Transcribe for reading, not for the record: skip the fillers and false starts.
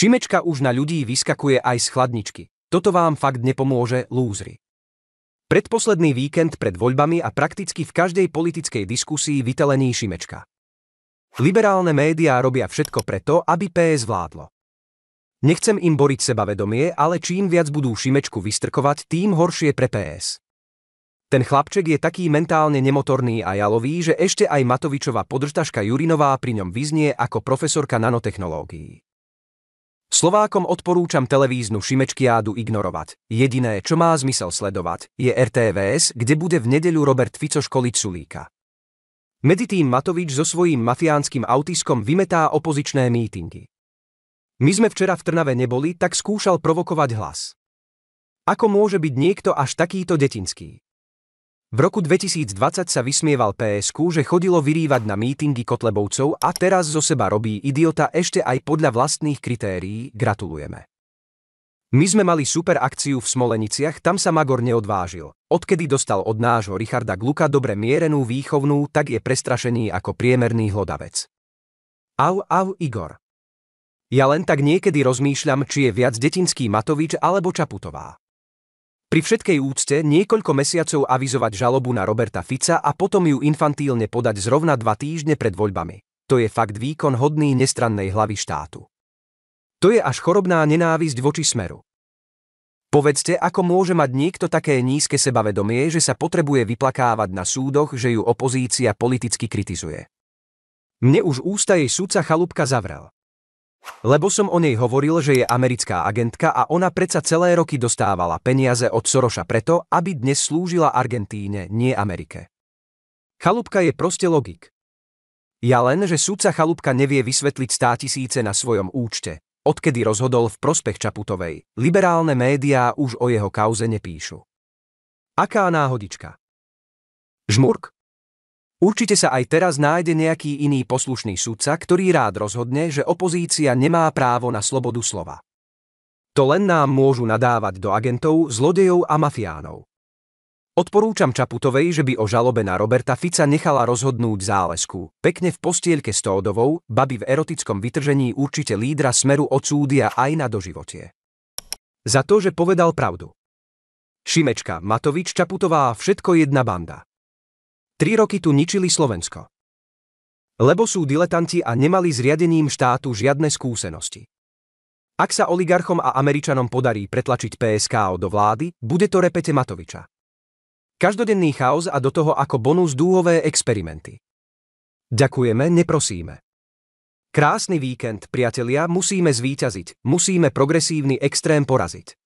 Šimečka už na ľudí vyskakuje aj z chladničky. Toto vám fakt nepomôže, lúzri. Predposledný víkend pred voľbami a prakticky v každej politickej diskusii vytelený Šimečka. Liberálne médiá robia všetko preto, aby PS vládlo. Nechcem im boriť sebavedomie, ale čím viac budú Šimečku vystrkovať, tým horšie pre PS. Ten chlapček je taký mentálne nemotorný a jalový, že ešte aj Matovičova podržtaška Jurinová pri ňom vyznie ako profesorka nanotechnológií. Slovákom odporúčam televíznu Šimečkiádu ignorovať. Jediné, čo má zmysel sledovať, je RTVS, kde bude v nedeľu Robert Fico školiť Sulíka. Medzitým Matovič so svojím mafiánskym autiskom vymetá opozičné mítingy. My sme včera v Trnave neboli, tak skúšal provokovať hlas. Ako môže byť niekto až takýto detinský? V roku 2020 sa vysmieval PSK, že chodilo vyrývať na mítingy Kotlebovcov a teraz zo seba robí idiota ešte aj podľa vlastných kritérií. Gratulujeme. My sme mali super akciu v Smoleniciach, tam sa Magor neodvážil. Odkedy dostal od nášho Richarda Gluka dobre mierenú výchovnú, tak je prestrašený ako priemerný hlodavec. Au, Igor. Ja len tak niekedy rozmýšľam, či je viac detinský Matovič alebo Čaputová. Pri všetkej úcte niekoľko mesiacov avizovať žalobu na Roberta Fica a potom ju infantílne podať zrovna 2 týždne pred voľbami. To je fakt výkon hodný nestrannej hlavy štátu. To je až chorobná nenávisť voči Smeru. Povedzte, ako môže mať niekto také nízke sebavedomie, že sa potrebuje vyplakávať na súdoch, že ju opozícia politicky kritizuje. Mne už ústa jej sudca Chalúbka zavrel. Lebo som o nej hovoril, že je americká agentka a ona predsa celé roky dostávala peniaze od Soroša preto, aby dnes slúžila Argentíne, nie Amerike. Chalúbka je proste logik. Ja len, že sudca Chalúbka nevie vysvetliť 100 000 na svojom účte, odkedy rozhodol v prospech Čaputovej. Liberálne médiá už o jeho kauze nepíšu. Aká náhodička? Žmurk? Určite sa aj teraz nájde nejaký iný poslušný sudca, ktorý rád rozhodne, že opozícia nemá právo na slobodu slova. To len nám môžu nadávať do agentov, zlodejov a mafiánov. Odporúčam Čaputovej, že by o žalobe na Roberta Fica nechala rozhodnúť Zálesku. Pekne v postielke s Tódovou, babi v erotickom vytržení určite lídra Smeru odsúdia aj na doživotie. Za to, že povedal pravdu. Šimečka, Matovič, Čaputová, všetko jedna banda. 3 roky tu ničili Slovensko. Lebo sú diletanti a nemali s riadením štátu žiadne skúsenosti. Ak sa oligarchom a Američanom podarí pretlačiť PSK do vlády, bude to repete Matoviča. Každodenný chaos a do toho ako bonus dúhové experimenty. Ďakujeme, neprosíme. Krásny víkend, priatelia, musíme zvíťaziť, musíme progresívny extrém poraziť.